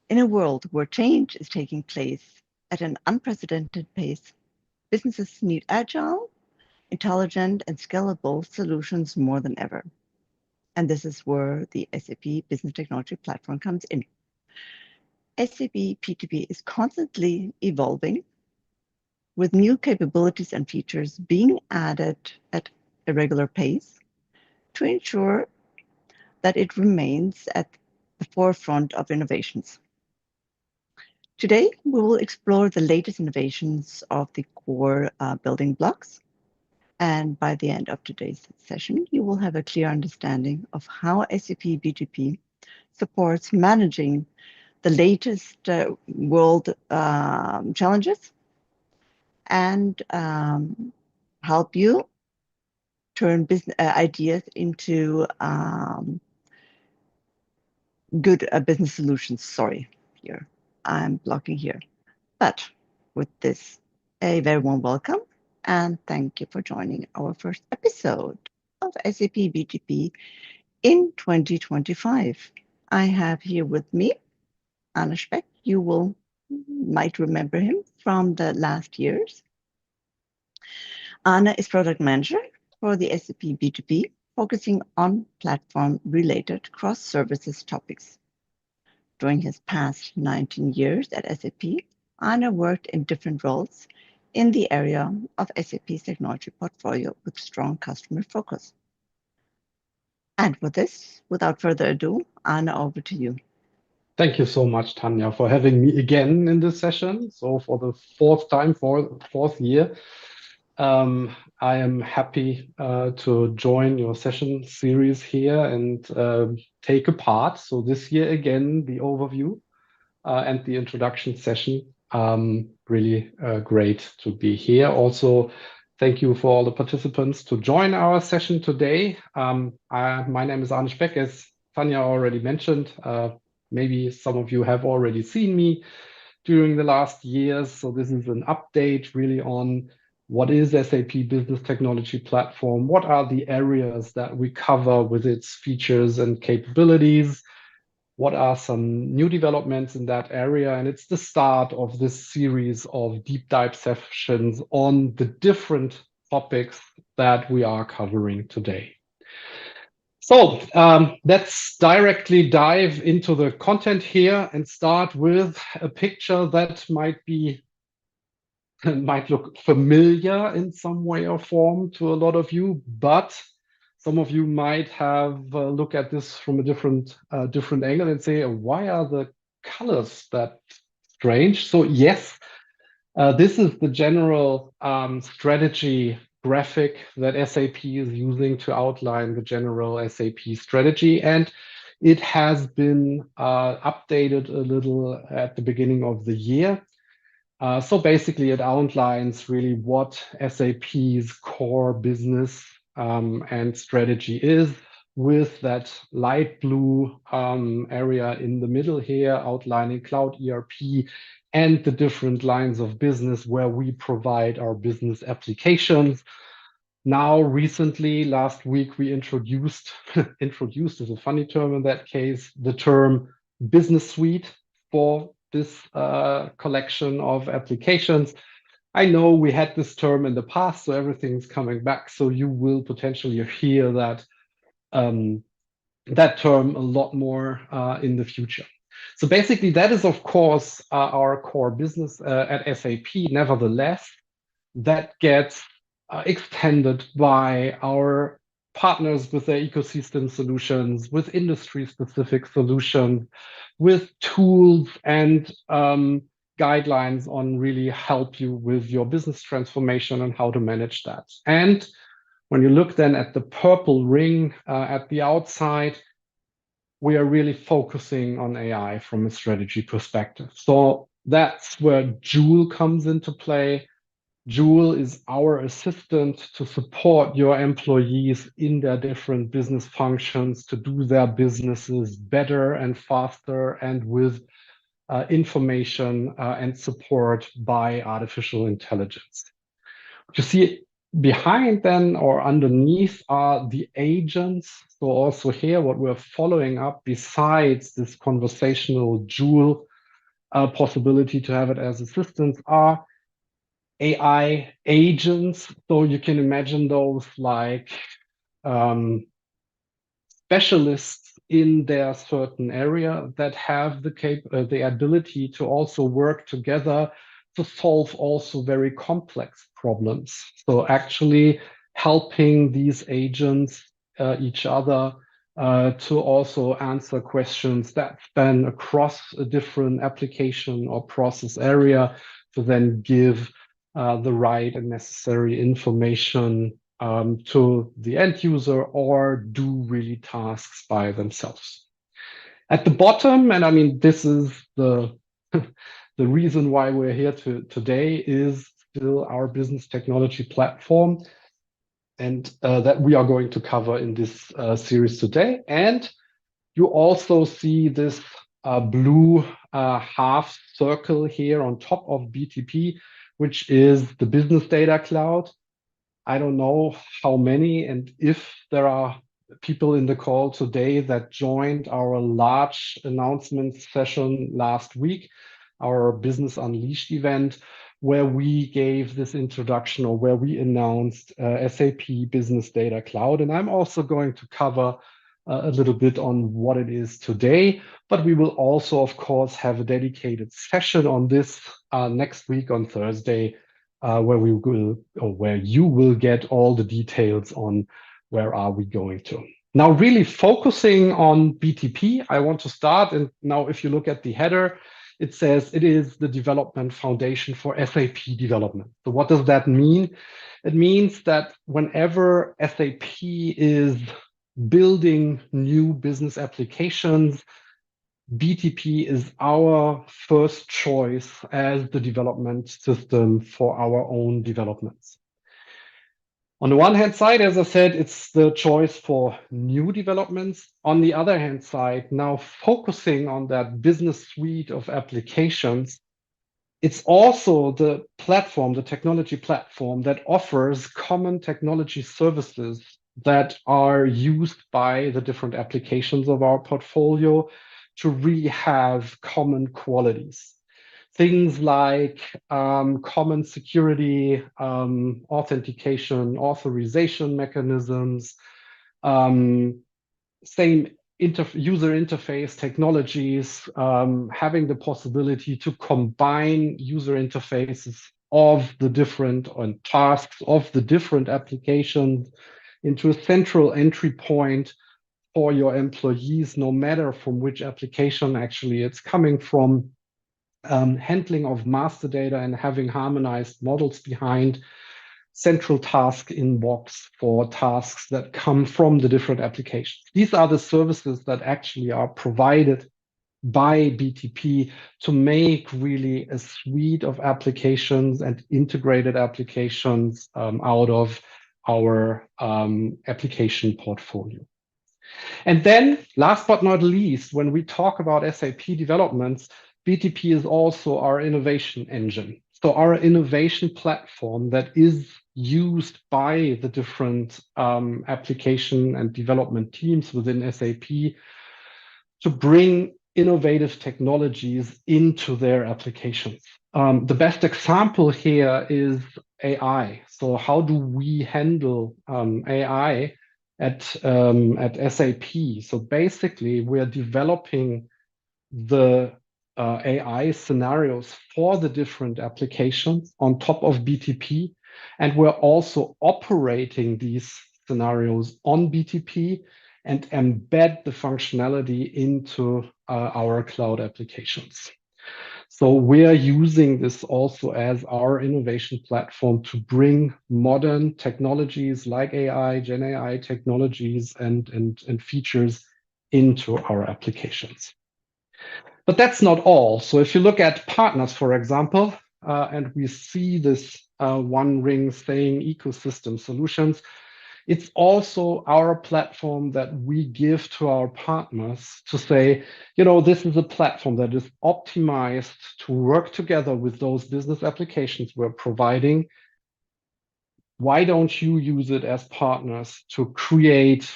In a world where change is taking place at an unprecedented pace, businesses need agile, intelligent, and scalable solutions more than ever. And this is where the SAP Business Technology Platform comes in. SAP BTP is constantly evolving with new capabilities and features being added at a regular pace to ensure that it remains at the forefront of innovations. Today, we will explore the latest innovations of the core building blocks. And by the end of today's session, you will have a clear understanding of how SAP BTP supports managing the latest world challenges and help you turn business ideas into good business solutions. Sorry, here I'm blocking here. But with this, a very warm welcome and thank you for joining our first episode of SAP BTP in 2025. I have here with me Anna Speck. You might remember him from the last years. Anna is product manager for the SAP BTP, focusing on platform-related cross-services topics. During his past 19 years at SAP, Anna worked in different roles in the area of SAP's technology portfolio with strong customer focus. And with this, without further ado, Anna, over to you. Thank you so much, Tanya, for having me again in this session. So for the fourth year, I am happy to join your session series here and take a part. So this year again, the overview and the introduction session. Really great to be here. Also, thank you for all the participants to join our session today. My name is Arne Speck, as Tanya already mentioned. Maybe some of you have already seen me during the last years. So this is an update really on what is SAP Business Technology Platform, what are the areas that we cover with its features and capabilities, what are some new developments in that area. And it's the start of this series of deep dive sessions on the different topics that we are covering today. So let's directly dive into the content here and start with a picture that might look familiar in some way or form to a lot of you, but some of you might have a look at this from a different angle and say, why are the colors that strange? So yes, this is the general strategy graphic that SAP is using to outline the general SAP strategy. And it has been updated a little at the beginning of the year. So basically, it outlines really what SAP's core business and strategy is, with that light blue area in the middle here, outlining cloud ERP and the different lines of business where we provide our business applications. Now, recently, last week, we introduced is a funny term in that case, the term business suite for this collection of applications. I know we had this term in the past, so everything's coming back. So you will potentially hear that that term a lot more in the future. So basically, that is, of course, our core business at SAP. Nevertheless, that gets extended by our partners with their ecosystem solutions, with industry-specific solutions, with tools and guidelines on really help you with your business transformation and how to manage that. And when you look then at the purple ring at the outside, we are really focusing on AI from a strategy perspective. So that's where Joule comes into play. Joule is our assistant to support your employees in their different business functions to do their businesses better and faster and with information and support by artificial intelligence. What you see behind then or underneath are the agents. So also here, what we're following up besides this conversational Joule possibility to have it as assistants are AI agents. So you can imagine those like specialists in their certain area that have the ability to also work together to solve also very complex problems. So actually helping these agents each other to also answer questions that span across a different application or process area to then give the right and necessary information to the end user or do really tasks by themselves. At the bottom, and I mean, this is the the reason why we're here today, is still our business technology platform, and that we are going to cover in this series today. And you also see this blue half circle here on top of BTP, which is the business data cloud. I don't know how many and if there are people in the call today that joined our large announcement session last week, our Business Unleashed event, where we gave this introduction or where we announced SAP Business Data Cloud. And I'm also going to cover a little bit on what it is today, but we will also, of course, have a dedicated session on this next week on Thursday, where we will, or where you will get all the details on where are we going to. Now, really focusing on BTP, I want to start. And now if you look at the header, it says it is the development foundation for SAP development. So what does that mean? It means that whenever SAP is building new business applications, BTP is our first choice as the development system for our own developments. On the one hand side, as I said, it's the choice for new developments. On the other hand side, now focusing on that business suite of applications, it's also the platform, the technology platform that offers common technology services that are used by the different applications of our portfolio to really have common qualities. Things like common security, authentication, authorization mechanisms, same user interface technologies, having the possibility to combine user interfaces of the different tasks of the different applications into a central entry point for your employees, no matter from which application actually it's coming from. Handling of master data and having harmonized models behind central task inbox for tasks that come from the different applications. These are the services that actually are provided by BTP to make really a suite of applications and integrated applications out of our application portfolio. And then last but not least, when we talk about SAP developments, BTP is also our innovation engine. So our innovation platform that is used by the different application and development teams within SAP to bring innovative technologies into their applications. The best example here is AI. So how do we handle AI at SAP? So basically, we're developing the AI scenarios for the different applications on top of BTP. And we're also operating these scenarios on BTP and embed the functionality into our cloud applications. So we are using this also as our innovation platform to bring modern technologies like AI, Gen AI technologies and features into our applications. But that's not all. So if you look at partners, for example, and we see this one ring saying ecosystem solutions, it's also our platform that we give to our partners to say, you know, this is a platform that is optimized to work together with those business applications we're providing. Why don't you use it as partners to create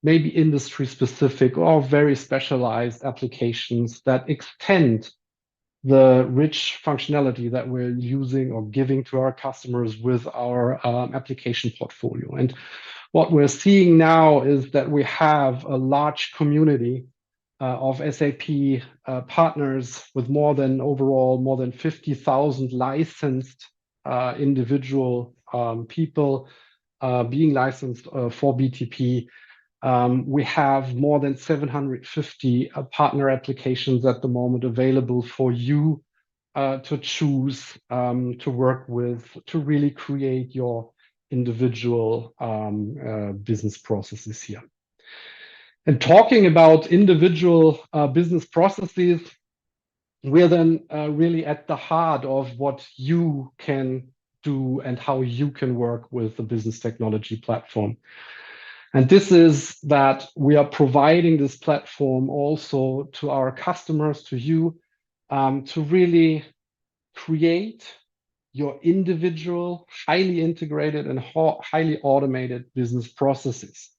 maybe industry specific or very specialized applications that extend the rich functionality that we're using or giving to our customers with our application portfolio. And what we're seeing now is that we have a large community of SAP partners with more than 50,000 licensed individual people being licensed for BTP. We have more than 750 partner applications at the moment available for you to choose to work with to really create your individual business processes here. And talking about individual business processes, we're then really at the heart of what you can do and how you can work with the business technology platform. And this is that we are providing this platform also to our customers, to you, to really create your individual, highly integrated and highly automated business processes.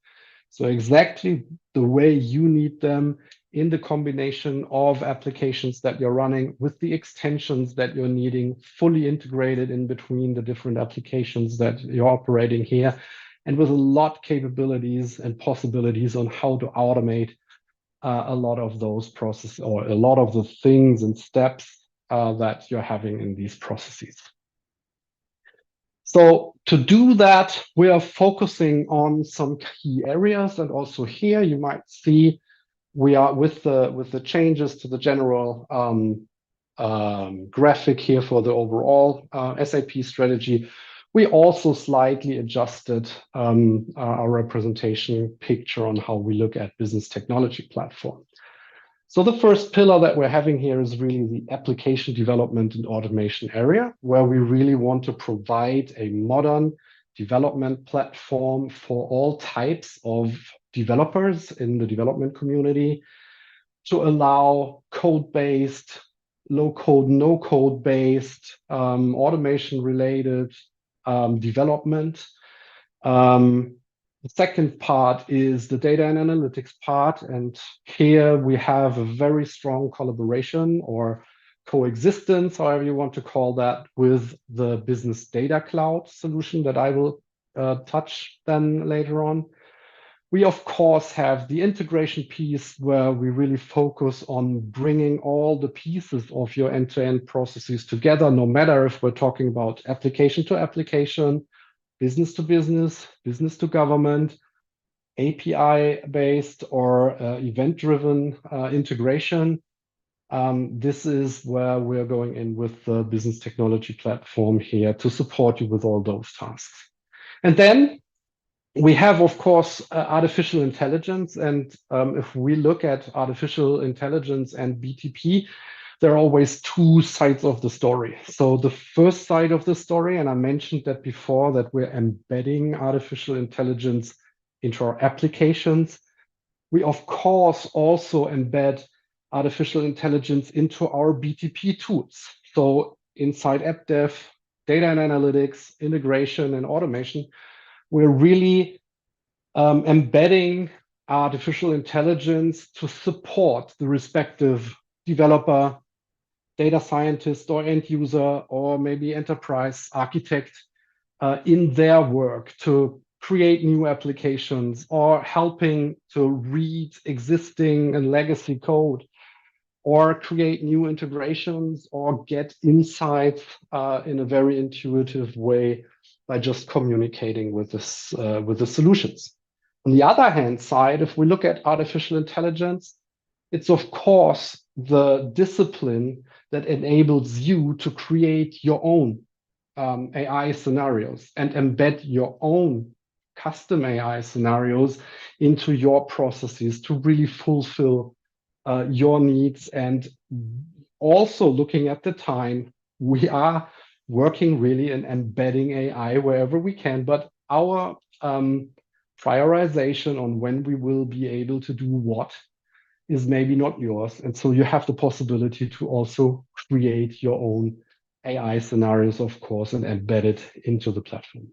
So exactly the way you need them in the combination of applications that you're running with the extensions that you're needing, fully integrated in between the different applications that you're operating here, and with a lot of capabilities and possibilities on how to automate a lot of those processes or a lot of the things and steps that you're having in these processes. So to do that, we are focusing on some key areas, and also here you might see we are with the changes to the general graphic here for the overall SAP strategy. We also slightly adjusted our representation picture on how we look at business technology platform. So the first pillar that we're having here is really the application development and automation area, where we really want to provide a modern development platform for all types of developers in the development community to allow code-based, low-code, no-code-based, automation-related development. The second part is the data and analytics part, and here we have a very strong collaboration or coexistence, however you want to call that, with the business data cloud solution that I will touch then later on. We, of course, have the integration piece where we really focus on bringing all the pieces of your end-to-end processes together, no matter if we're talking about application to application, business to business, business to government, API-based or event-driven integration. This is where we're going in with the business technology platform here to support you with all those tasks. And then we have, of course, artificial intelligence. And if we look at artificial intelligence and BTP, there are always two sides of the story. So the first side of the story, and I mentioned that before, that we're embedding artificial intelligence into our applications. We, of course, also embed artificial intelligence into our BTP tools. So inside app dev, data and analytics, integration and automation, we're really embedding artificial intelligence to support the respective developer, data scientist, or end user, or maybe enterprise architect in their work to create new applications or helping to read existing and legacy code or create new integrations or get insights in a very intuitive way by just communicating with this with the solutions. On the other hand side, if we look at artificial intelligence, it's of course the discipline that enables you to create your own AI scenarios and embed your own custom AI scenarios into your processes to really fulfill your needs. And also looking at the time, we are working really in embedding AI wherever we can, but our prioritization on when we will be able to do what is maybe not yours. And so you have the possibility to also create your own AI scenarios, of course, and embed it into the platform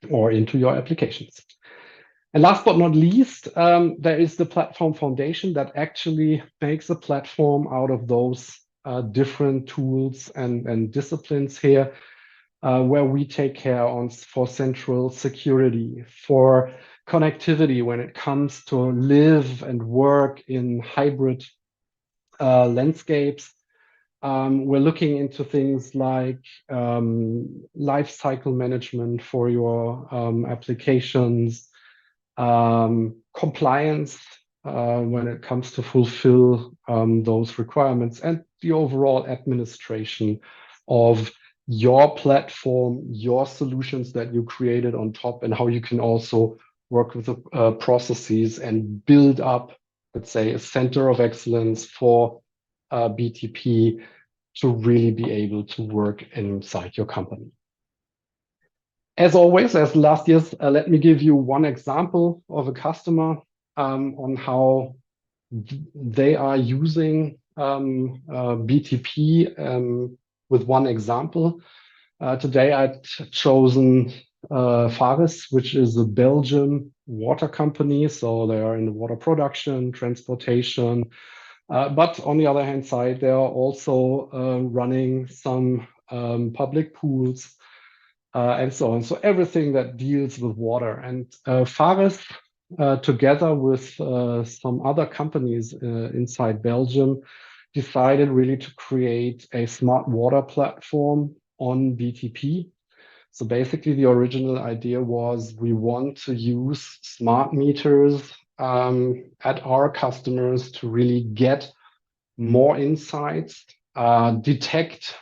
or into your applications. And last but not least, there is the platform foundation that actually makes a platform out of those different tools and disciplines here, where we take care for central security, for connectivity when it comes to live and work in hybrid landscapes. We're looking into things like life cycle management for your applications, compliance when it comes to fulfill those requirements, and the overall administration of your platform, your solutions that you created on top, and how you can also work with the processes and build up, let's say, a center of excellence for BTP to really be able to work inside your company. As always, as last year's, let me give you one example of a customer on how they are using BTP with one example. Today I've chosen Farys, which is a Belgian water company. So they are in the water production, transportation, but on the other hand side, they are also running some public pools and so on. So everything that deals with water. And Farys, together with some other companies inside Belgium, decided really to create a smart water platform on BTP. So basically, the original idea was we want to use smart meters at our customers to really get more insights, detect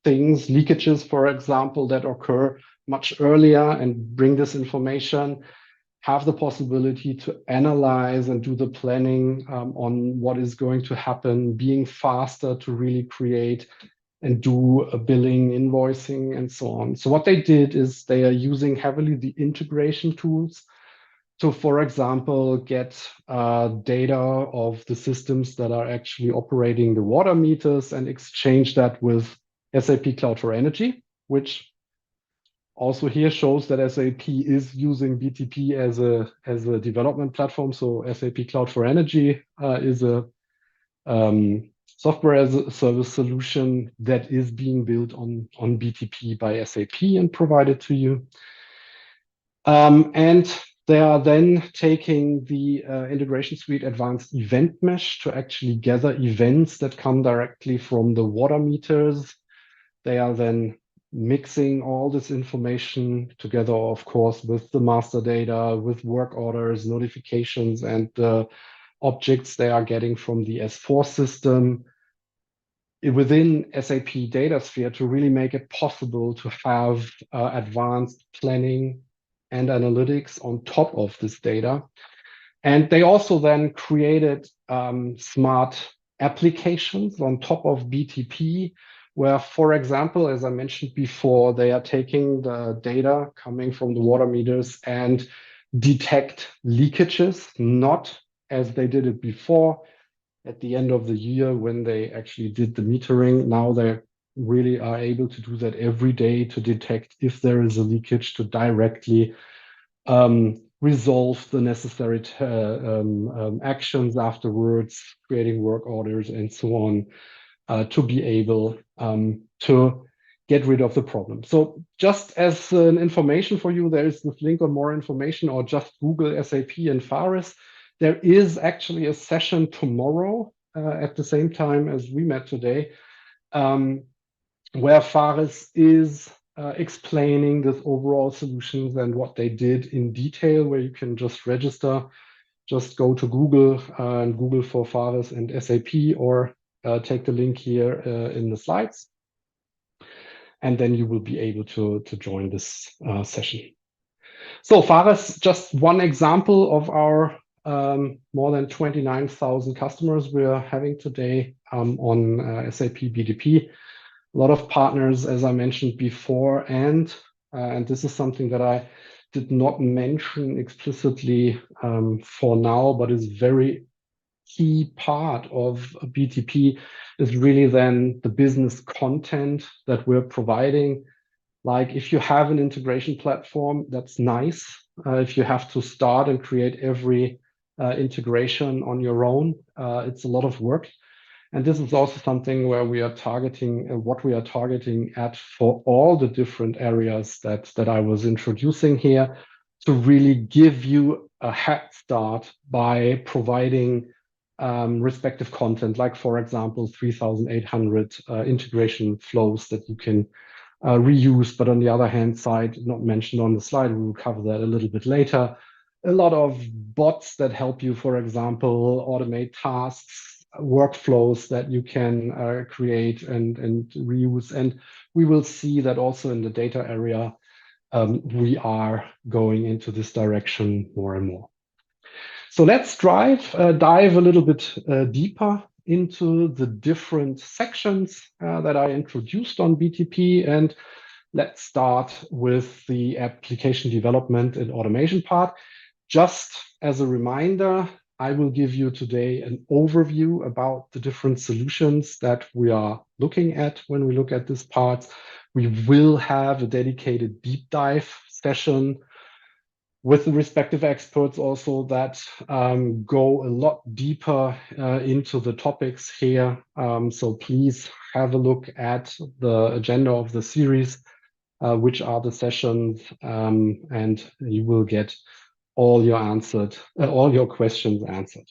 things, leakages, for example, that occur much earlier and bring this information, have the possibility to analyze and do the planning on what is going to happen, being faster to really create and do a billing, invoicing, and so on. So what they did is they are using heavily the integration tools to, for example, get data of the systems that are actually operating the water meters and exchange that with SAP Cloud for Energy, which also here shows that SAP is using BTP as a development platform. So SAP Cloud for Energy is a software as a service solution that is being built on BTP by SAP and provided to you. And they are then taking the integration suite advanced event mesh to actually gather events that come directly from the water meters. They are then mixing all this information together, of course, with the master data, with work orders, notifications, and objects they are getting from the S4 system within SAP DataSphere to really make it possible to have advanced planning and analytics on top of this data. And they also then created smart applications on top of BTP, where, for example, as I mentioned before, they are taking the data coming from the water meters and detect leakages, not as they did it before at the end of the year when they actually did the metering. Now they really are able to do that every day to detect if there is a leakage, to directly resolve the necessary actions afterwards, creating work orders and so on, to be able to get rid of the problem. So just as an information for you, there is this link on more information, or just Google SAP and Farys. There is actually a session tomorrow at the same time as we met today, where Farys is explaining this overall solutions and what they did in detail, where you can just register. Just go to Google and Google for Farys and SAP, or take the link here in the slides. And then you will be able to join this session. So Farys, just one example of our more than 29,000 customers we're having today on SAP BTP. A lot of partners, as I mentioned before, and this is something that I did not mention explicitly for now, but is very key part of BTP, is really then the business content that we're providing. Like if you have an integration platform, that's nice. If you have to start and create every integration on your own, it's a lot of work. And this is also something where we are targeting what we are targeting at for all the different areas that I was introducing here, to really give you a head start by providing respective content, like, for example, 3,800 integration flows that you can reuse. But on the other hand side, not mentioned on the slide, we will cover that a little bit later. A lot of bots that help you, for example, automate tasks, workflows that you can create and reuse. And we will see that also in the data area, we are going into this direction more and more. So let's dive a little bit deeper into the different sections that I introduced on BTP. And let's start with the application development and automation part. Just as a reminder, I will give you today an overview about the different solutions that we are looking at when we look at this part. We will have a dedicated deep dive session with the respective experts also that go a lot deeper into the topics here. So please have a look at the agenda of the series, which are the sessions, and you will get all your questions answered.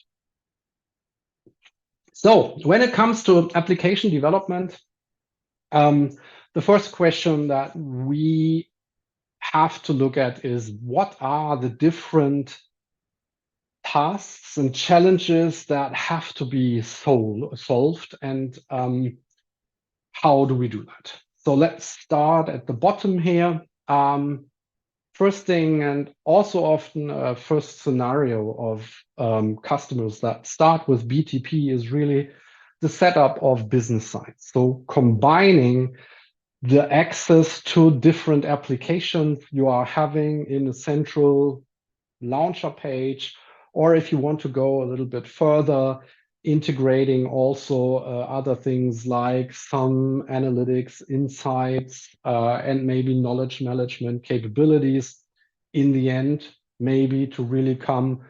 So when it comes to application development, the first question that we have to look at is, what are the different tasks and challenges that have to be solved, and how do we do that? So let's start at the bottom here. First thing, and also often a first scenario of customers that start with BTP, is really the setup of business sites. So combining the access to different applications you are having in a central launcher page, or if you want to go a little bit further, integrating also other things like some analytics, insights, and maybe knowledge management capabilities in the end, maybe to really come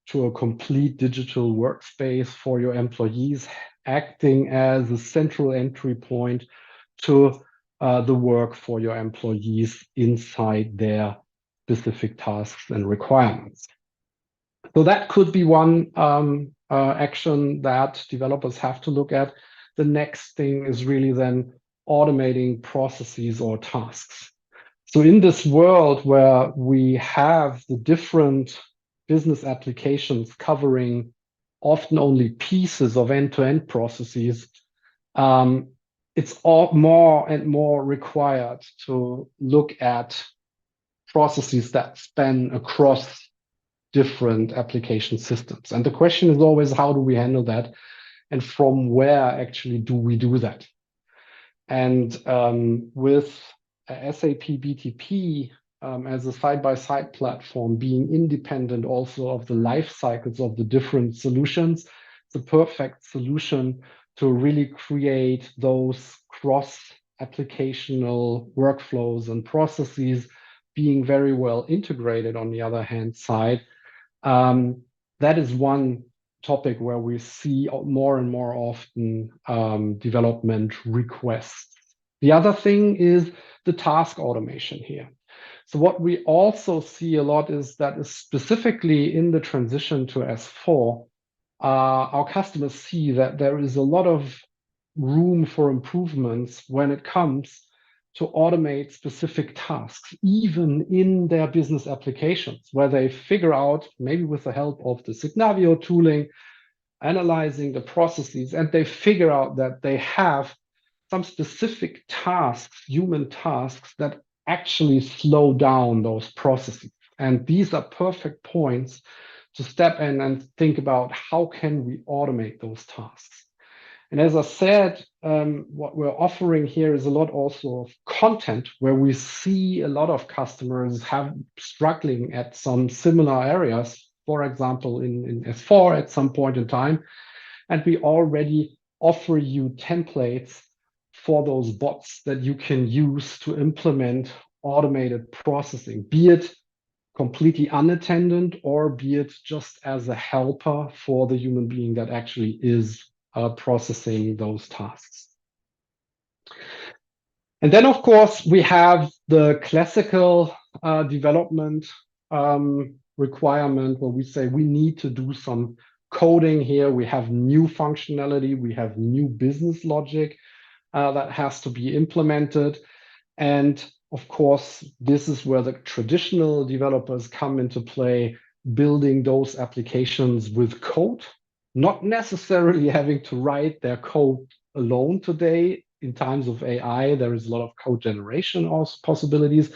to a complete digital workspace for your employees, acting as a central entry point to the work for your employees inside their specific tasks and requirements. So that could be one action that developers have to look at. The next thing is really then automating processes or tasks. So in this world where we have the different business applications covering often only pieces of end-to-end processes, it's all more and more required to look at processes that span across different application systems. And the question is always, how do we handle that? And from where actually do we do that? And with SAP BTP as a side-by-side platform, being independent also of the life cycles of the different solutions, it's a perfect solution to really create those cross-applicational workflows and processes, being very well integrated on the other hand side. That is one topic where we see more and more often development requests. The other thing is the task automation here. So what we also see a lot is that specifically in the transition to S4, our customers see that there is a lot of room for improvements when it comes to automate specific tasks, even in their business applications, where they figure out, maybe with the help of the Signavio tooling, analyzing the processes, and they figure out that they have some specific tasks, human tasks, that actually slow down those processes. And these are perfect points to step in and think about, how can we automate those tasks? And as I said, what we're offering here is a lot also of content, where we see a lot of customers struggling at some similar areas, for example, in S4 at some point in time. And we already offer you templates for those bots that you can use to implement automated processing, be it completely unattended or be it just as a helper for the human being that actually is processing those tasks. And then, of course, we have the classical development requirement where we say we need to do some coding here. We have new functionality. We have new business logic that has to be implemented. And of course, this is where the traditional developers come into play, building those applications with code, not necessarily having to write their code alone today. In times of AI, there is a lot of code generation possibilities.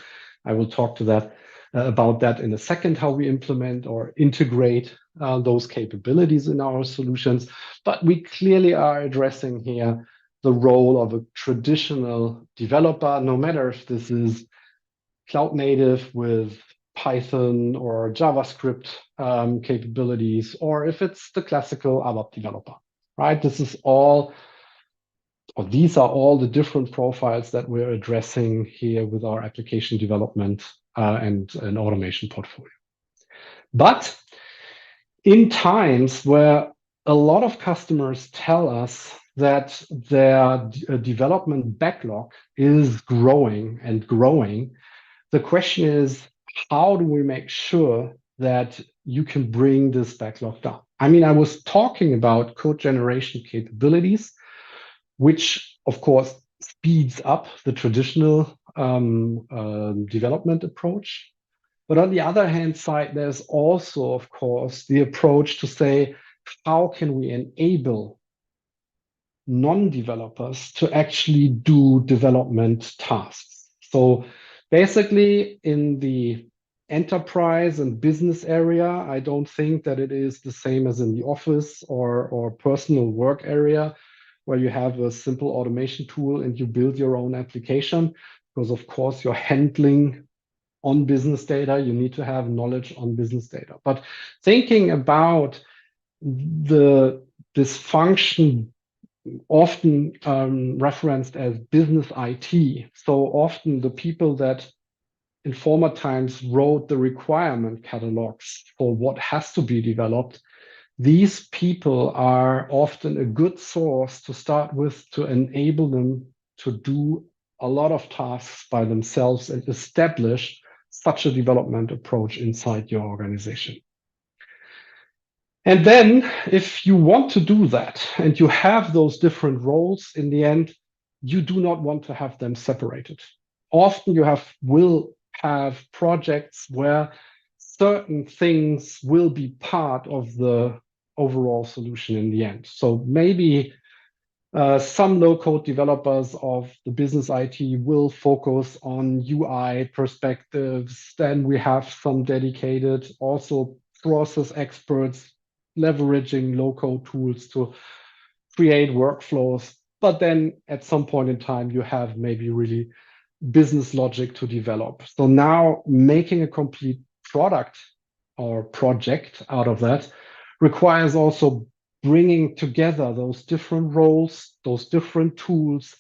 I will talk to that about that in a second, how we implement or integrate those capabilities in our solutions. But we clearly are addressing here the role of a traditional developer, no matter if this is cloud native with Python or JavaScript capabilities, or if it's the classical ABAP developer, right? This is all, or these are all the different profiles that we're addressing here with our application development and an automation portfolio. But in times where a lot of customers tell us that their development backlog is growing and growing, the question is, how do we make sure that you can bring this backlog down? I mean, I was talking about code generation capabilities, which of course speeds up the traditional development approach. But on the other hand side, there's also, of course, the approach to say, how can we enable non-developers to actually do development tasks? So basically, in the enterprise and business area, I don't think that it is the same as in the office or personal work area, where you have a simple automation tool and you build your own application. Because of course, you're handling on business data, you need to have knowledge on business data. But thinking about this function often referenced as business IT. So often the people that in former times wrote the requirement catalogs for what has to be developed, these people are often a good source to start with to enable them to do a lot of tasks by themselves and establish such a development approach inside your organization. And then if you want to do that and you have those different roles, in the end, you do not want to have them separated. Often you will have projects where certain things will be part of the overall solution in the end. So maybe some low-code developers of the business IT will focus on UI perspectives. Then we have some dedicated also process experts leveraging low-code tools to create workflows. But then at some point in time, you have maybe really business logic to develop. So now making a complete product or project out of that requires also bringing together those different roles, those different tools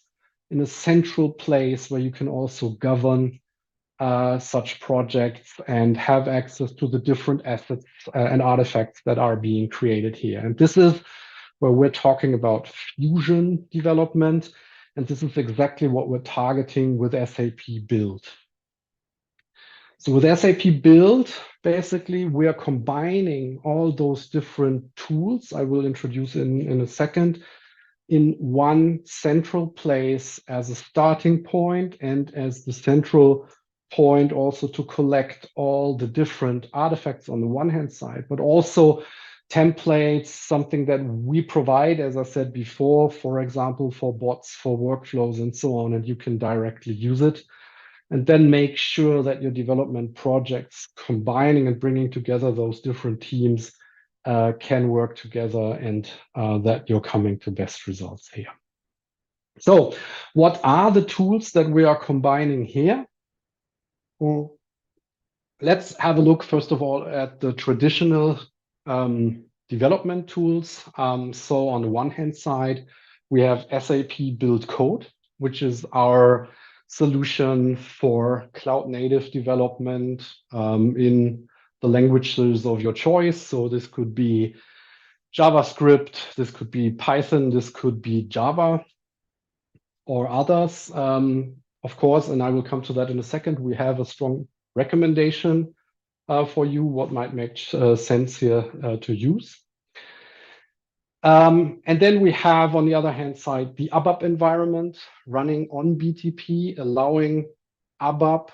in a central place where you can also govern such projects and have access to the different assets and artifacts that are being created here. And this is where we're talking about fusion development. And this is exactly what we're targeting with SAP Build. So with SAP Build, basically, we are combining all those different tools I will introduce in a second in one central place as a starting point and as the central point also to collect all the different artifacts on the one hand side, but also templates, something that we provide, as I said before, for example, for bots, for workflows and so on, and you can directly use it. And then make sure that your development projects combining and bringing together those different teams can work together and that you're coming to best results here. So what are the tools that we are combining here? Well, let's have a look, first of all, at the traditional development tools. So on the one hand side, we have SAP Build Code, which is our solution for cloud native development in the languages of your choice. So this could be JavaScript, this could be Python, this could be Java or others. Of course, and I will come to that in a second, we have a strong recommendation for you, what might make sense here to use. And then we have, on the other hand side, the ABAP environment running on BTP, allowing ABAP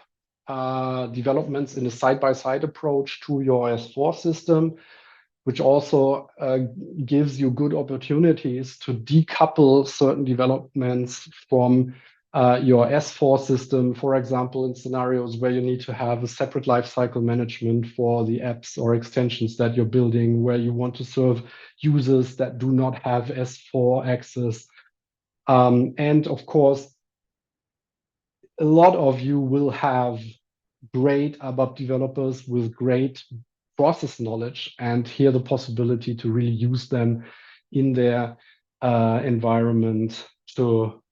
developments in a side-by-side approach to your S4 system, which also gives you good opportunities to decouple certain developments from your S4 system, for example, in scenarios where you need to have a separate lifecycle management for the apps or extensions that you're building, where you want to serve users that do not have S4 access. And of course, a lot of you will have great ABAP developers with great process knowledge, and here the possibility to really use them in their environment to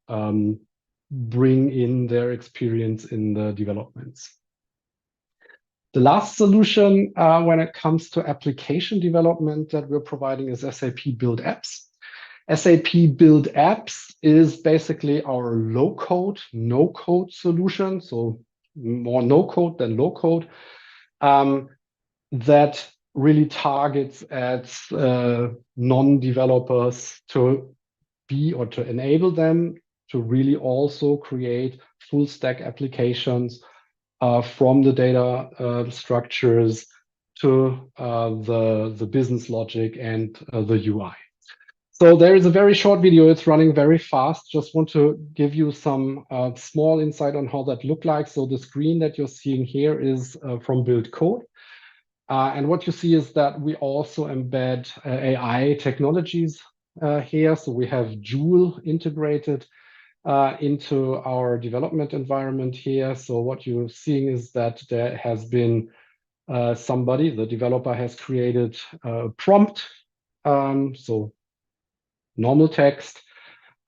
bring in their experience in the developments. The last solution when it comes to application development that we're providing is SAP Build Apps. SAP Build Apps is basically our low-code, no-code solution, so more no-code than low-code, that really targets at non-developers to be or to enable them to really also create full stack applications from the data structures to the business logic and the UI. So there is a very short video. It's running very fast. Just want to give you some small insight on how that looked like. So the screen that you're seeing here is from Build Code. And what you see is that we also embed AI technologies here. So we have Joule integrated into our development environment here. So what you're seeing is that there has been somebody, the developer has created a prompt, so normal text,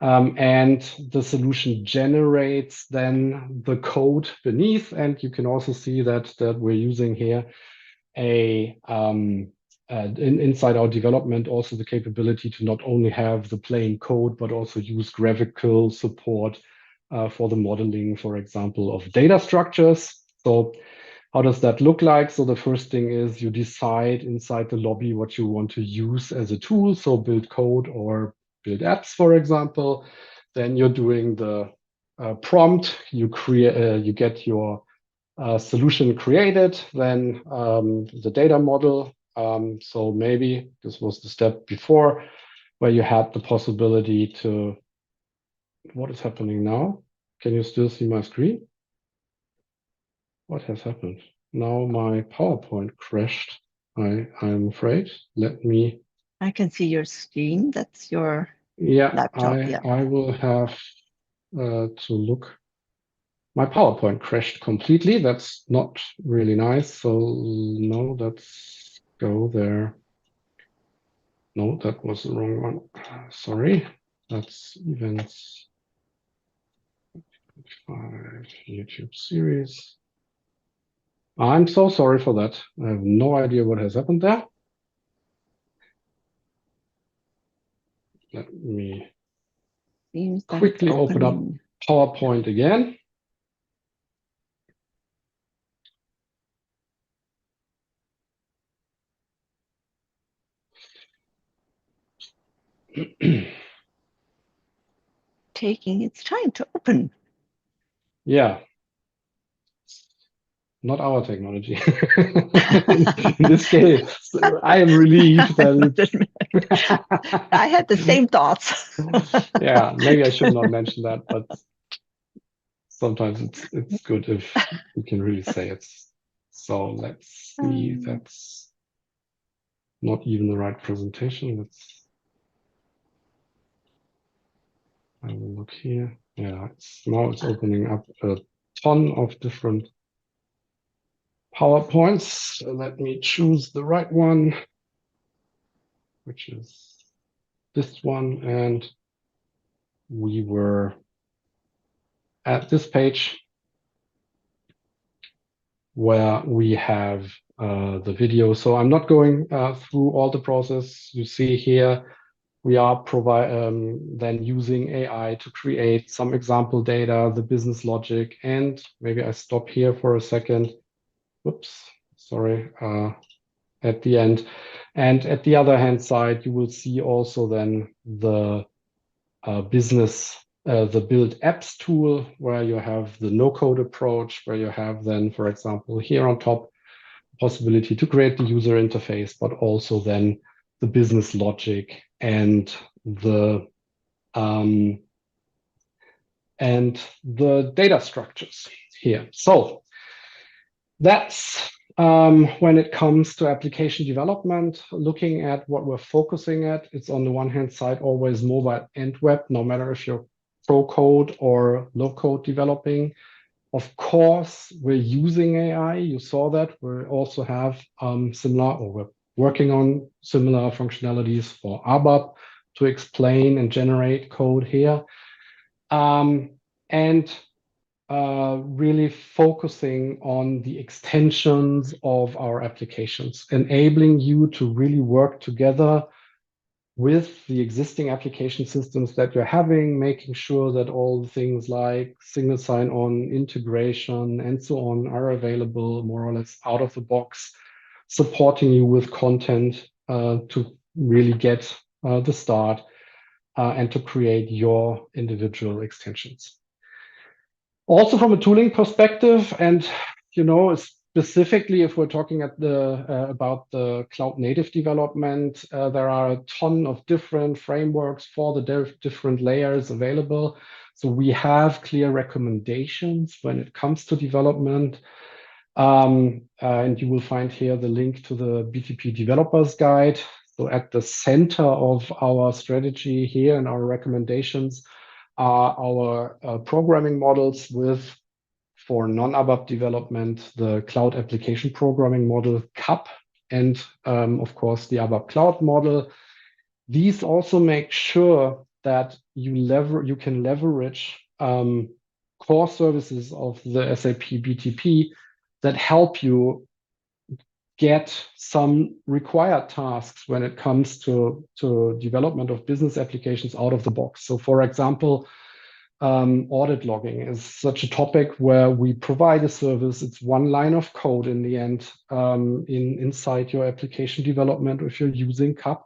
and the solution generates then the code beneath. And you can also see that we're using here inside our development also the capability to not only have the plain code, but also use graphical support for the modeling, for example, of data structures. So how does that look like? So the first thing is you decide inside the lobby what you want to use as a tool. So build code or build apps, for example. Then you're doing the prompt. You get your solution created, then the data model. So maybe this was the step before where you had the possibility to, what is happening now? Can you still see my screen? What has happened? Now my PowerPoint crashed. I'm afraid. Let me. I can see your screen. That's your laptop. I will have to look. My PowerPoint crashed completely. That's not really nice. So no, let's go there. No, that was the wrong one. Sorry. That's events 5 YouTube series. I'm so sorry for that. I have no idea what has happened there. Let me quickly open up PowerPoint again. Taking its time to open. Yeah. Not our technology. in this case, I am relieved that I had the same thoughts. Yeah, maybe I should not mention that, but sometimes it's good if we can really say it. So let's see, that's not even the right presentation. I will look here. Yeah, now it's opening up a ton of different PowerPoints. So let me choose the right one, which is this one. And we were at this page where we have the video. So I'm not going through all the process you see here. We are then using AI to create some example data, the business logic, and maybe I stop here for a second. Whoops, sorry, at the end. And at the other hand side, you will see also then the the build apps tool, where you have the no-code approach, where you have then, for example, here on top, possibility to create the user interface, but also then the business logic and the data structures here. So that's when it comes to application development, looking at what we're focusing at. It's on the one hand side, always mobile and web, no matter if you're pro code or low code developing. Of course, we're using AI. You saw that. We also have similar, or we're working on similar functionalities for ABAP to explain and generate code here. And really focusing on the extensions of our applications, enabling you to really work together with the existing application systems that you're having, making sure that all things like single sign-on, integration, and so on are available more or less out of the box, supporting you with content to really get the start and to create your individual extensions. Also from a tooling perspective, and specifically if we're talking about the cloud native development, there are a ton of different frameworks for the different layers available. So we have clear recommendations when it comes to development. And you will find here the link to the BTP Developers Guide. So at the center of our strategy here and our recommendations are our programming models for non-ABAP development, the Cloud Application Programming Model, CAP, and of course the ABAP Cloud Model. These also make sure that you can leverage core services of the SAP BTP that help you get some required tasks when it comes to development of business applications out of the box. So for example, audit logging is such a topic where we provide a service. It's one line of code in the end inside your application development if you're using CAP.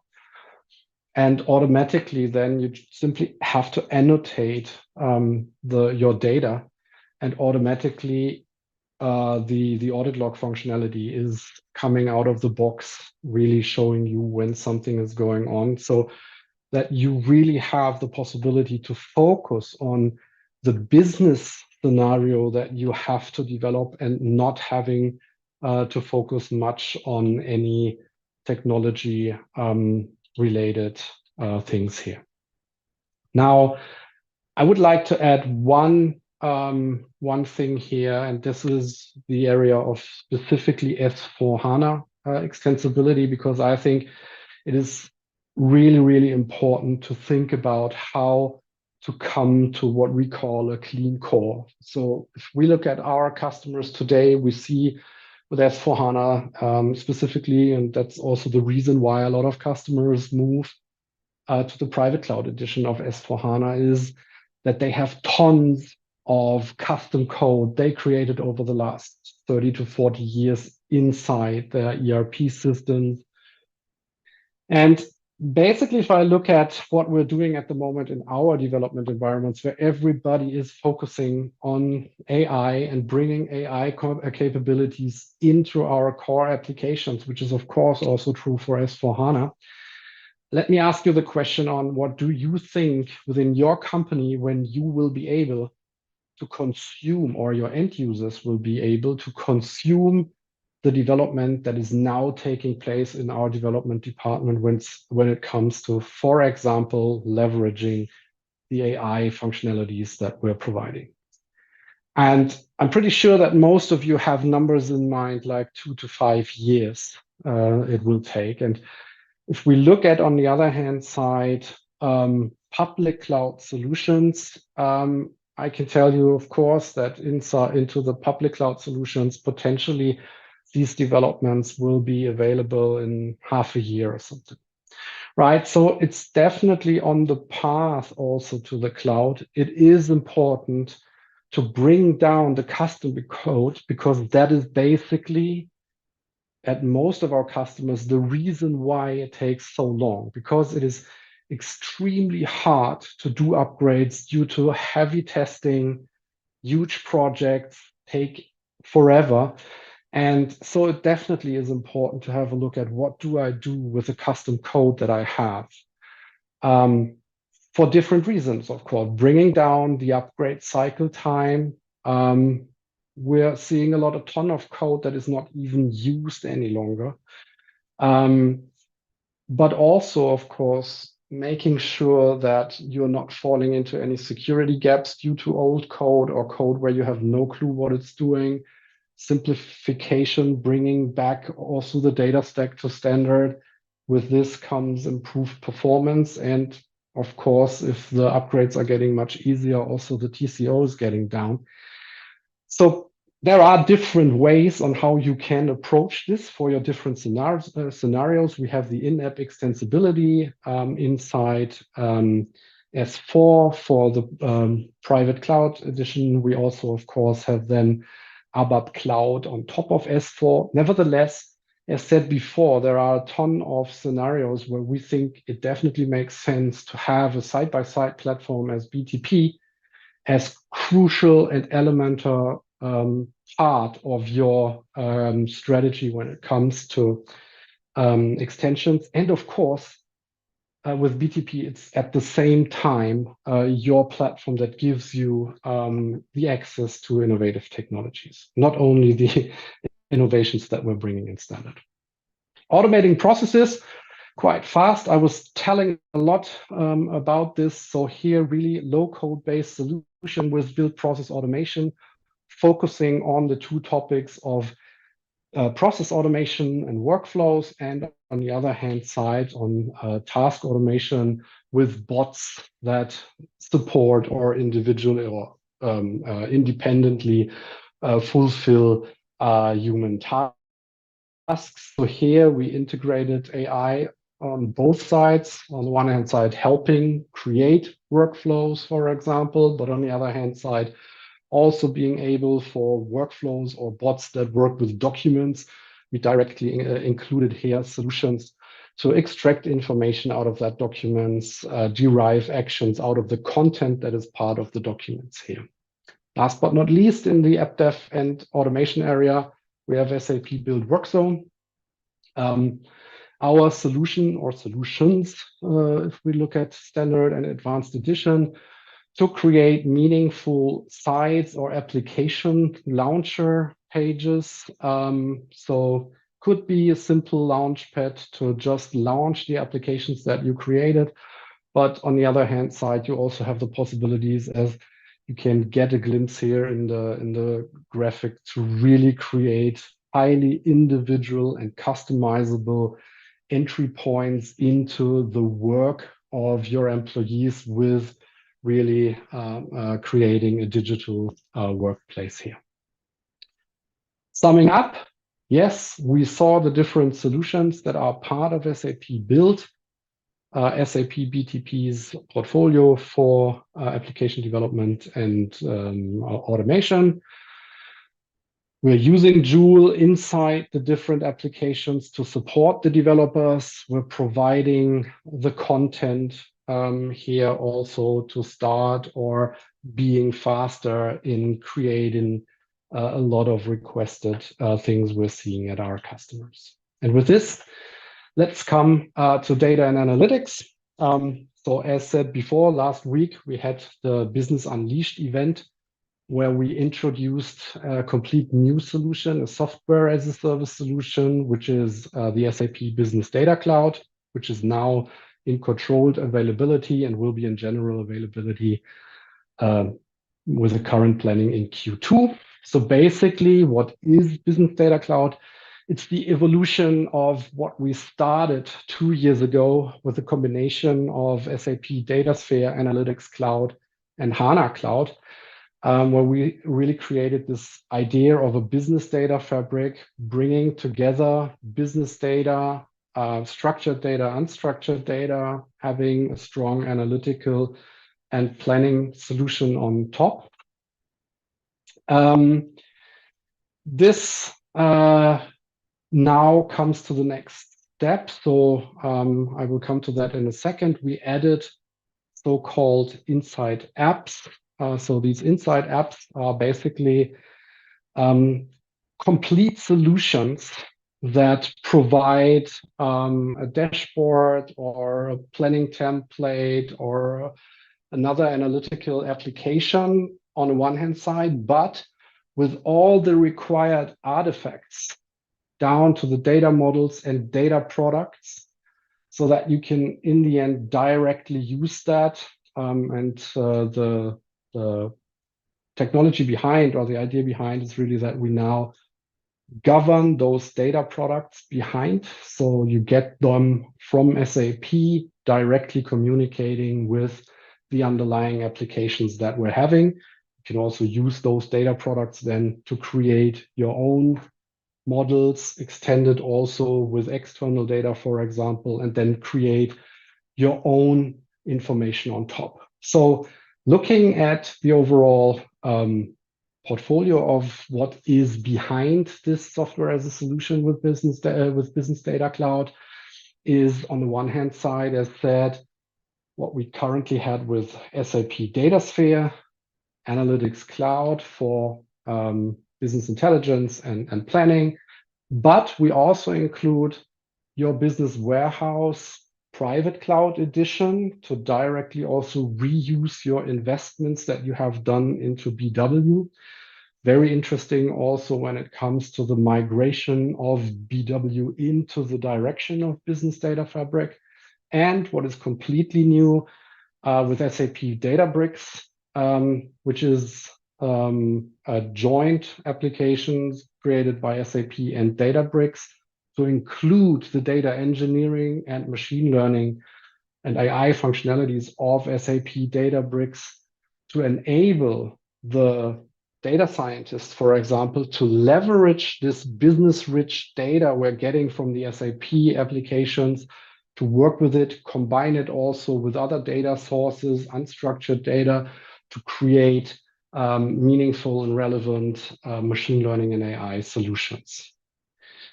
And automatically then you simply have to annotate your data, and automatically the audit log functionality is coming out of the box, really showing you when something is going on, so that you really have the possibility to focus on the business scenario that you have to develop, and not having to focus much on any technology related things here. Now, I would like to add one thing here, and this is the area of specifically S/4HANA extensibility, because I think it is really, really important to think about how to come to what we call a clean core. So if we look at our customers today, we see with S/4HANA specifically, and that's also the reason why a lot of customers move to the private cloud edition of S/4HANA, is that they have tons of custom code they created over the last 30 to 40 years inside their ERP systems. And basically, if I look at what we're doing at the moment in our development environments, where everybody is focusing on AI and bringing AI capabilities into our core applications, which is of course also true for S/4HANA, let me ask you the question on what do you think within your company when you will be able to consume, or your end users will be able to consume, the development that is now taking place in our development department when it comes to, for example, leveraging the AI functionalities that we're providing. And I'm pretty sure that most of you have numbers in mind, like 2 to 5 years it will take. And if we look at, on the other hand side, public cloud solutions, I can tell you, of course, that into the public cloud solutions, potentially these developments will be available in half a year or something. Right, so it's definitely on the path also to the cloud. It is important to bring down the custom code because that is basically, at most of our customers, the reason why it takes so long, because it is extremely hard to do upgrades due to heavy testing, huge projects take forever. And so it definitely is important to have a look at what do I do with the custom code that I have. For different reasons, of course, bringing down the upgrade cycle time. We're seeing a ton of code that is not even used any longer. But also, of course, making sure that you're not falling into any security gaps due to old code or code where you have no clue what it's doing. Simplification, bringing back also the data stack to standard. With this comes improved performance. And of course, if the upgrades are getting much easier, also the TCO is getting down. So there are different ways on how you can approach this for your different scenarios. We have the in-app extensibility inside S4 for the private cloud edition. We also, of course, have then ABAP Cloud on top of S4. Nevertheless, as said before, there are a ton of scenarios where we think it definitely makes sense to have a side-by-side platform as BTP as crucial and elemental part of your strategy when it comes to extensions. And of course, with BTP, it's at the same time your platform that gives you the access to innovative technologies, not only the innovations that we're bringing in standard. Automating processes quite fast. I was telling a lot about this. So here, really low code-based solution with build process automation, focusing on the two topics of process automation and workflows, and on the other hand side on task automation with bots that support or individually or independently fulfill human tasks. So here we integrated AI on both sides. On the one hand side, helping create workflows, for example, but on the other hand side, also being able for workflows or bots that work with documents. We directly included here solutions to extract information out of that documents, derive actions out of the content that is part of the documents here. Last but not least, in the app dev and automation area, we have SAP Build Workzone. Our solution or solutions, if we look at standard and advanced edition, to create meaningful sites or application launcher pages. So could be a simple launchpad to just launch the applications that you created. But on the other hand side, you also have the possibilities, as you can get a glimpse here in the graphic, to really create highly individual and customizable entry points into the work of your employees with really creating a digital workplace here. Summing up, yes, we saw the different solutions that are part of SAP Build, SAP BTP's portfolio for application development and automation. We're using Joule inside the different applications to support the developers. We're providing the content here also to start or being faster in creating a lot of requested things we're seeing at our customers. And with this, let's come to data and analytics. So as said before, last week we had the Business Unleashed event where we introduced a complete new solution, a software as a service solution, which is the SAP Business Data Cloud, which is now in controlled availability and will be in general availability with the current planning in Q2. So basically, what is Business Data Cloud? It's the evolution of what we started 2 years ago with a combination of SAP DataSphere Analytics Cloud and HANA Cloud. where we really created this idea of a business data fabric, bringing together business data, structured data, unstructured data, having a strong analytical and planning solution on top. This now comes to the next step. So I will come to that in a second. We added so-called insight apps. So these insight apps are basically complete solutions that provide a dashboard or a planning template or another analytical application on the one hand side, but with all the required artifacts down to the data models and data products, so that you can, in the end, directly use that. The technology behind, or the idea behind, is really that we now govern those data products behind. So you get them from SAP directly communicating with the underlying applications that we're having. You can also use those data products then to create your own models, extended also with external data, for example, and then create your own information on top. So looking at the overall portfolio of what is behind this software as a solution with Business Data Cloud is, on the one hand side, as said, what we currently had with SAP DataSphere, Analytics Cloud for business intelligence and planning. But we also include your Business Warehouse Private Cloud Edition to directly also reuse your investments that you have done into BW. Very interesting also when it comes to the migration of BW into the direction of Business Data Fabric. And what is completely new with SAP Databricks, which is a joint applications created by SAP and Databricks to include the data engineering and machine learning and AI functionalities of SAP Databricks to enable the data scientists, for example, to leverage this business-rich data we're getting from the SAP applications, to work with it, combine it also with other data sources, unstructured data, to create meaningful and relevant machine learning and AI solutions.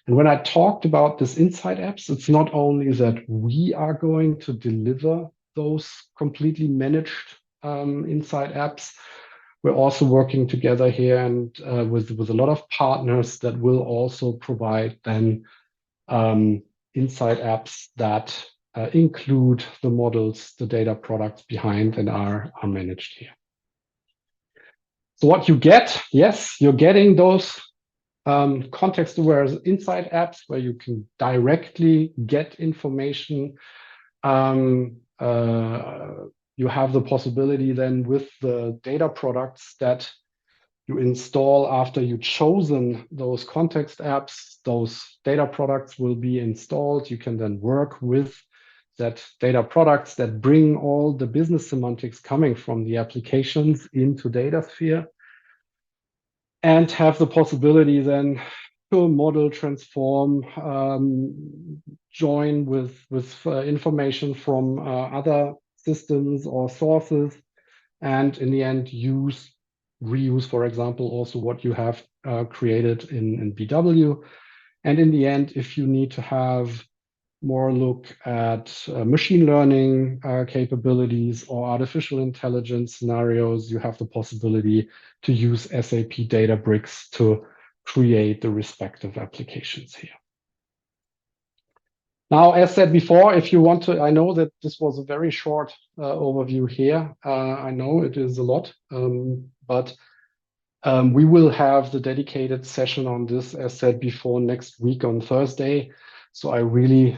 And when I talked about this insight apps, it's not only that we are going to deliver those completely managed insight apps, we're also working together here and with a lot of partners that will also provide then insight apps that include the models, the data products behind, and are managed here. So what you get, yes, you're getting those context-aware insight apps where you can directly get information. You have the possibility then with the data products that you install after you've chosen those context apps, those data products will be installed. You can then work with that data products that bring all the business semantics coming from the applications into DataSphere, and have the possibility then to model, transform, join with information from other systems or sources, and in the end reuse, for example, also what you have created in BW. And in the end, if you need to have more look at machine learning capabilities or artificial intelligence scenarios, you have the possibility to use SAP Databricks to create the respective applications here. Now, as said before, if you want to, I know that this was a very short overview here. I know it is a lot, but we will have the dedicated session on this, as said before, next week on Thursday. So I really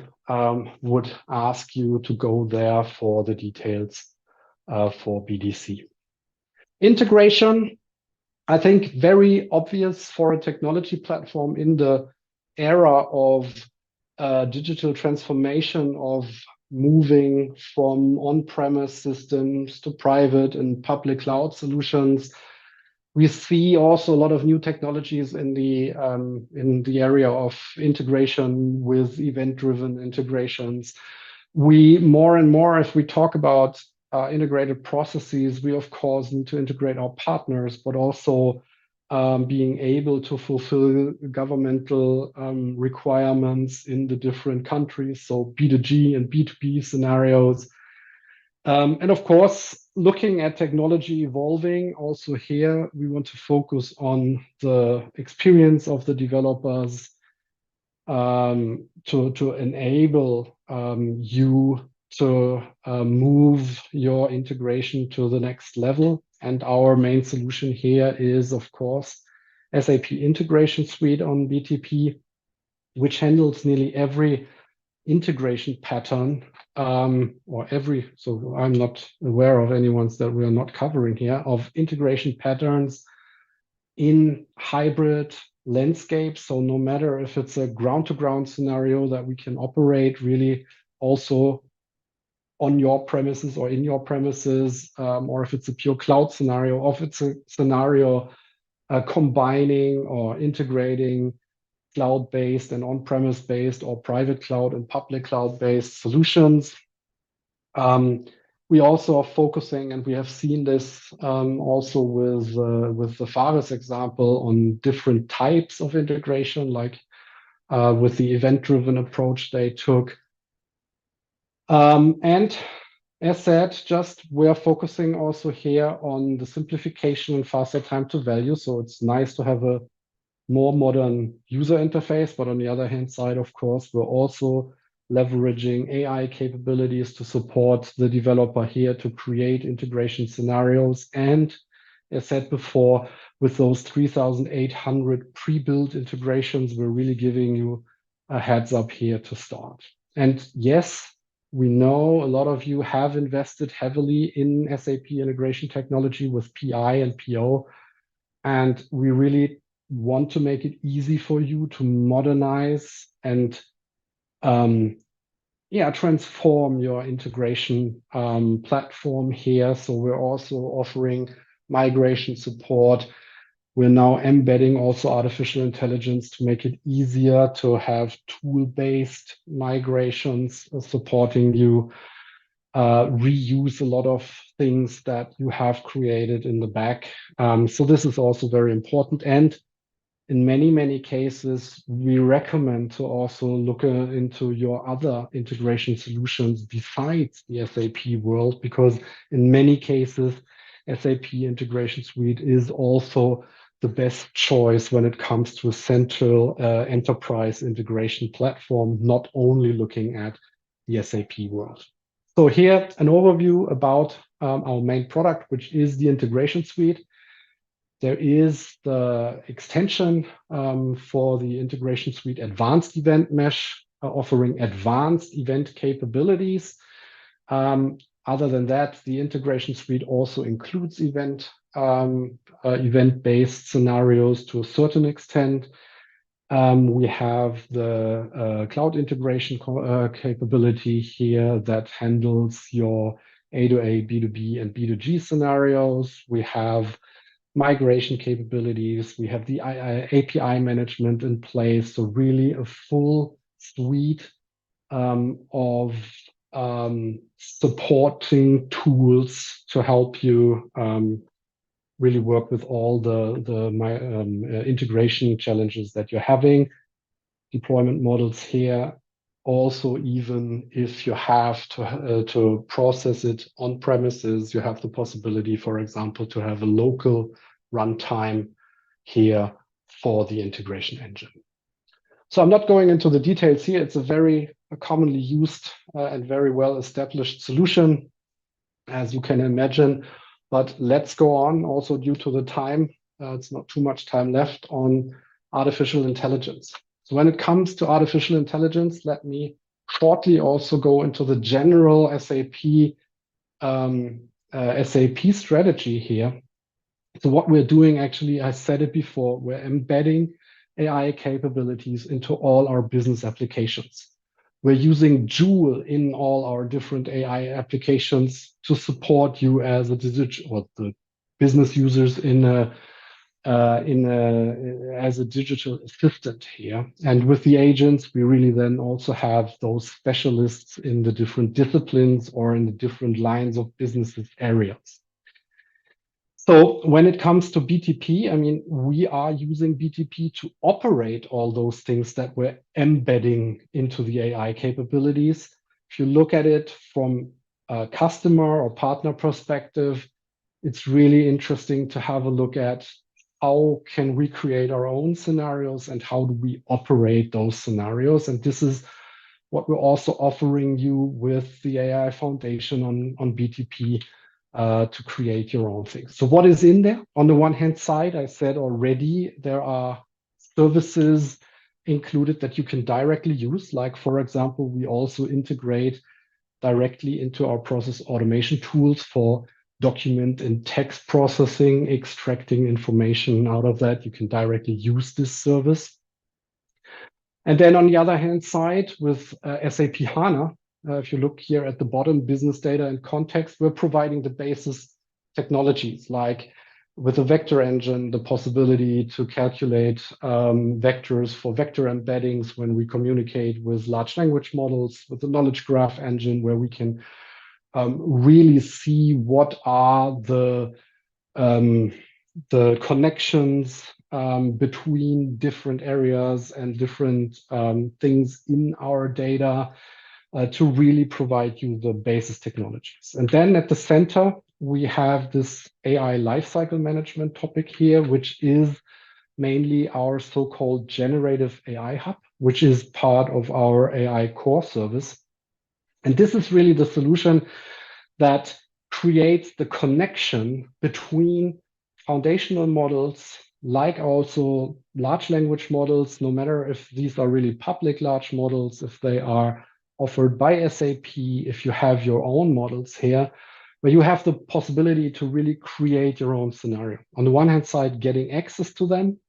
would ask you to go there for the details for BDC. Integration, I think very obvious for a technology platform in the era of digital transformation, of moving from on-premise systems to private and public cloud solutions. We see also a lot of new technologies in the area of integration with event-driven integrations. We more and more, if we talk about integrated processes, we of course need to integrate our partners, but also being able to fulfill governmental requirements in the different countries, so B2G and B2B scenarios. And of course, looking at technology evolving, also here we want to focus on the experience of the developers to enable you to move your integration to the next level. And our main solution here is, of course, SAP Integration Suite on BTP, which handles nearly every integration pattern so I'm not aware of any ones that we are not covering here, of integration patterns in hybrid landscapes. So no matter if it's a ground-to-ground scenario that we can operate really also on your premises or in your premises, or if it's a pure cloud scenario, or if it's a scenario combining or integrating cloud-based and on-premise based or private cloud and public cloud-based solutions. We also are focusing, and we have seen this also with the Farys example, on different types of integration, like with the event-driven approach they took. And as said, we're focusing also here on the simplification and faster time to value. So it's nice to have a more modern user interface, but on the other hand side, of course, we're also leveraging AI capabilities to support the developer here to create integration scenarios. And as said before, with those 3,800 pre-built integrations, we're really giving you a heads up here to start. And yes, we know a lot of you have invested heavily in SAP integration technology with PI and PO, and we really want to make it easy for you to modernize and transform your integration platform here. So we're also offering migration support. We're now embedding also artificial intelligence to make it easier to have tool-based migrations supporting you, reuse a lot of things that you have created in the back. So this is also very important. And in many, many cases, we recommend to also look into your other integration solutions besides the SAP world, because in many cases, SAP Integration Suite is also the best choice when it comes to a central enterprise integration platform, not only looking at the SAP world. So here, an overview about our main product, which is the Integration Suite. There is the extension for the Integration Suite Advanced Event Mesh, offering advanced event capabilities. Other than that, the Integration Suite also includes event-based scenarios to a certain extent. We have the cloud integration capability here that handles your A2A, B2B, and B2G scenarios. We have migration capabilities. We have the API management in place. So really a full suite of supporting tools to help you really work with all the integration challenges that you're having. Deployment models here. Also, even if you have to process it on premises, you have the possibility, for example, to have a local runtime here for the integration engine. So I'm not going into the details here. It's a very commonly used and very well-established solution, as you can imagine. But let's go on, also due to the time. It's not too much time left on artificial intelligence. So when it comes to artificial intelligence, let me shortly also go into the general SAP strategy here. So what we're doing, actually, I said it before, we're embedding AI capabilities into all our business applications. We're using Joule in all our different AI applications to support you as a the business users in a as a digital assistant here. And with the agents, we really then also have those specialists in the different disciplines or in the different lines of businesses areas. So when it comes to BTP, I mean, we are using BTP to operate all those things that we're embedding into the AI capabilities. If you look at it from a customer or partner perspective, it's really interesting to have a look at how can we create our own scenarios and how do we operate those scenarios. And this is what we're also offering you with the AI Foundation on BTP to create your own things. So what is in there? On the one hand side, I said already, there are services included that you can directly use. Like, for example, we also integrate directly into our process automation tools for document and text processing, extracting information out of that. You can directly use this service. And then on the other hand side, with SAP HANA, if you look here at the bottom, business data and context, we're providing the basis technologies, like with a vector engine, the possibility to calculate vectors for vector embeddings when we communicate with large language models, with the knowledge graph engine, where we can really see what are the connections between different areas and different things in our data to really provide you the basis technologies. And then at the center, we have this AI lifecycle management topic here, which is mainly our so-called generative AI hub, which is part of our AI core service. And this is really the solution that creates the connection between foundational models, like also large language models, no matter if these are really public large models, if they are offered by SAP, if you have your own models here, where you have the possibility to really create your own scenario. On the one hand side, getting access to them.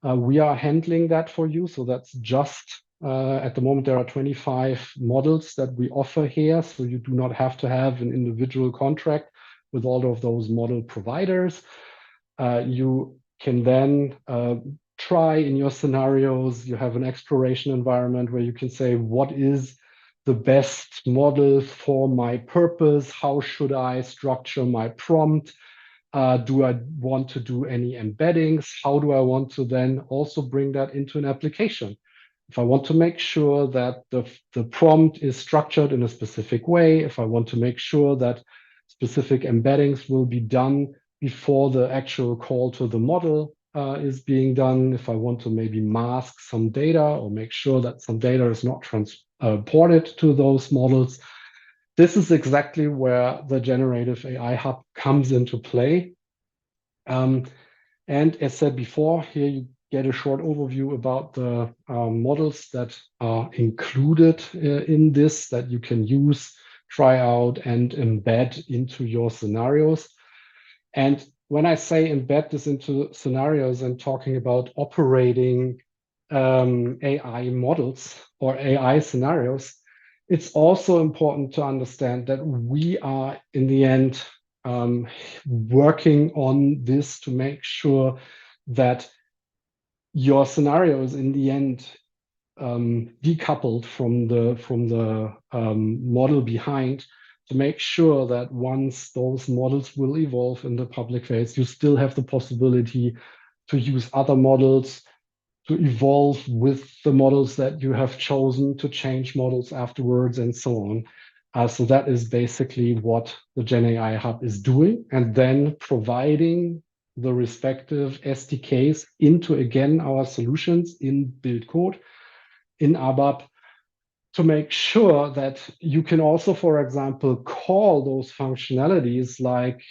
We are handling that for you. So that's just at the moment, there are 25 models that we offer here. So you do not have to have an individual contract with all of those model providers. You can then try in your scenarios. You have an exploration environment where you can say, what is the best model for my purpose? How should I structure my prompt? Do I want to do any embeddings? How do I want to then also bring that into an application? If I want to make sure that the prompt is structured in a specific way, if I want to make sure that specific embeddings will be done before the actual call to the model is being done, if I want to maybe mask some data or make sure that some data is not transported to those models, this is exactly where the generative AI hub comes into play. And as said before, here you get a short overview about the models that are included in this that you can use, try out, and embed into your scenarios. And when I say embed this into scenarios, I'm talking about operating AI models or AI scenarios. It's also important to understand that we are, in the end, working on this to make sure that your scenario is, in the end, decoupled from the model behind, to make sure that once those models will evolve in the public phase, you still have the possibility to use other models, to evolve with the models that you have chosen, to change models afterwards, and so on. So that is basically what the Gen AI Hub is doing, and then providing the respective SDKs into, again, our solutions in build code, in ABAP, to make sure that you can also, for example, call those functionalities like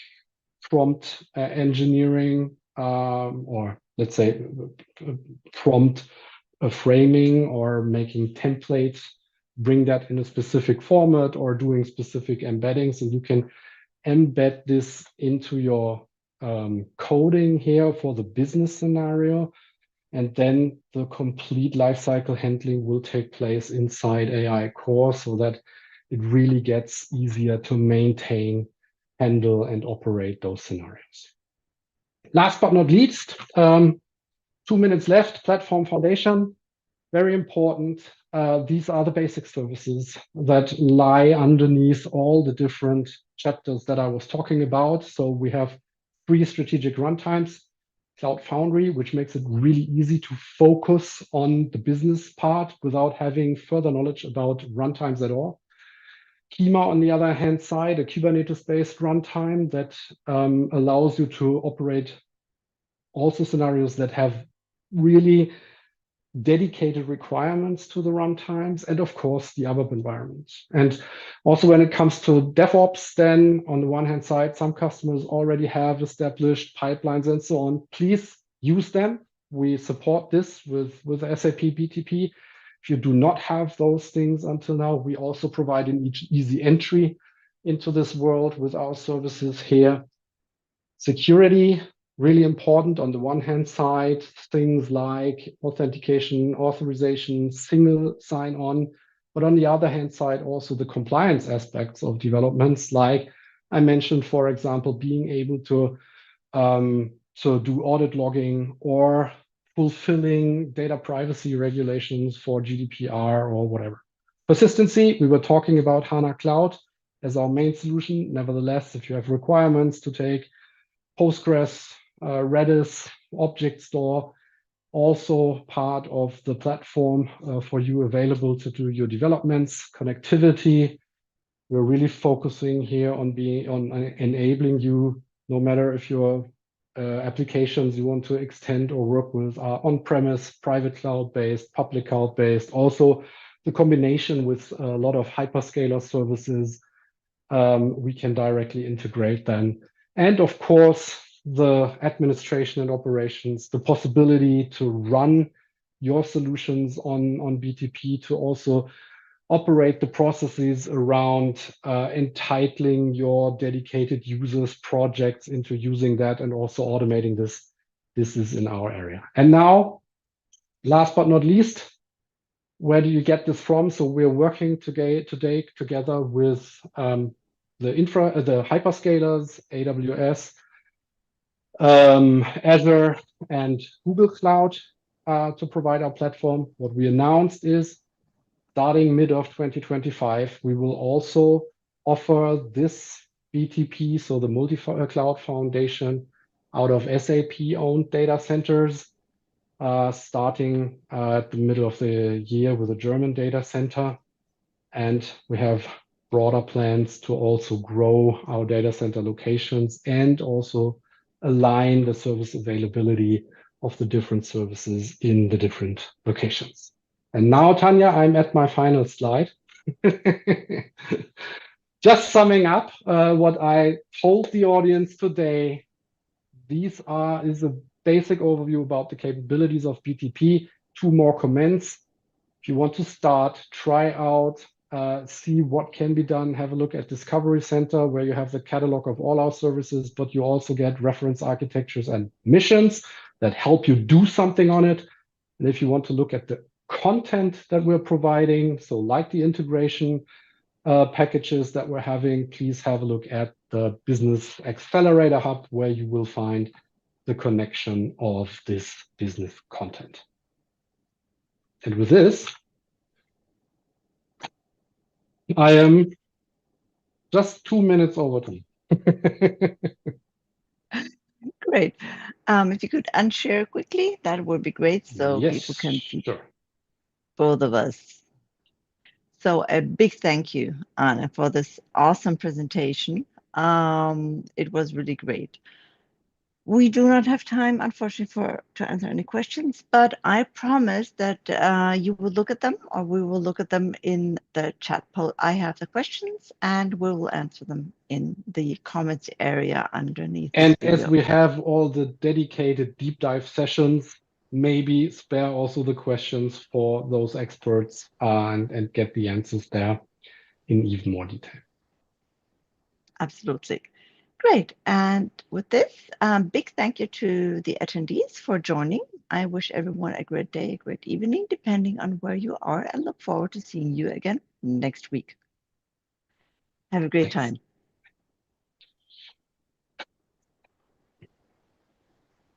prompt engineering, or let's say prompt framing, or making templates, bring that in a specific format, or doing specific embeddings. And you can embed this into your coding here for the business scenario. And then the complete lifecycle handling will take place inside AI Core, so that it really gets easier to maintain, handle, and operate those scenarios. Last but not least, 2 minutes left, platform foundation, very important. These are the basic services that lie underneath all the different chapters that I was talking about. So we have 3 strategic runtimes, Cloud Foundry, which makes it really easy to focus on the business part without having further knowledge about runtimes at all. Kima, on the other hand side, a Kubernetes-based runtime that allows you to operate also scenarios that have really dedicated requirements to the runtimes, and of course the ABAP environment. And also when it comes to DevOps, then on the one hand side, some customers already have established pipelines and so on. Please use them. We support this with SAP BTP. If you do not have those things until now, we also provide an easy entry into this world with our services here. Security, really important on the one hand side, things like authentication, authorization, single sign-on, but on the other hand side, also the compliance aspects of developments, like I mentioned, for example, being able to do audit logging or fulfilling data privacy regulations for GDPR or whatever. Persistency, we were talking about HANA Cloud as our main solution. Nevertheless, if you have requirements to take Postgres, Redis, Object Store, also part of the platform for you available to do your developments. Connectivity, we're really focusing here on enabling you, no matter if your applications you want to extend or work with are on-premise, private cloud-based, public cloud-based. Also, the combination with a lot of hyperscaler services, we can directly integrate them. And of course, the administration and operations, the possibility to run your solutions on BTP, to also operate the processes around entitling your dedicated users projects into using that and also automating this. This is in our area. And now, last but not least, where do you get this from? So we're working today together with the hyperscalers, AWS, Azure, and Google Cloud to provide our platform. What we announced is, starting mid of 2025, we will also offer this BTP, so the multi-cloud foundation, out of SAP-owned data centers, starting at the middle of the year with a German data center. And we have broader plans to also grow our data center locations and also align the service availability of the different services in the different locations. And now, Tanya, I'm at my final slide. Just summing up what I told the audience today. Is a basic overview about the capabilities of BTP. 2 more comments. If you want to start, try out, see what can be done. Have a look at Discovery Center, where you have the catalog of all our services, but you also get reference architectures and missions that help you do something on it. And if you want to look at the content that we're providing, so like the integration packages that we're having, please have a look at the Business Accelerator Hub, where you will find the connection of this business content. And with this, I am just 2 minutes over time. Great. If you could unshare quickly, that would be great, so Yes, people can see sure. both of us. So a big thank you, Anna, for this awesome presentation. It was really great. We do not have time, unfortunately, to answer any questions, but I promise that you will look at them, or we will look at them in the chat poll. I have the questions, and we will answer them in the comments area underneath this video. And as we have all the dedicated deep dive sessions, maybe spare also the questions for those experts and get the answers there in even more detail. Absolutely. Great. And with this, big thank you to the attendees for joining. I wish everyone a great day, a great evening, depending on where you are, and look forward to seeing you again next week. Have a great time.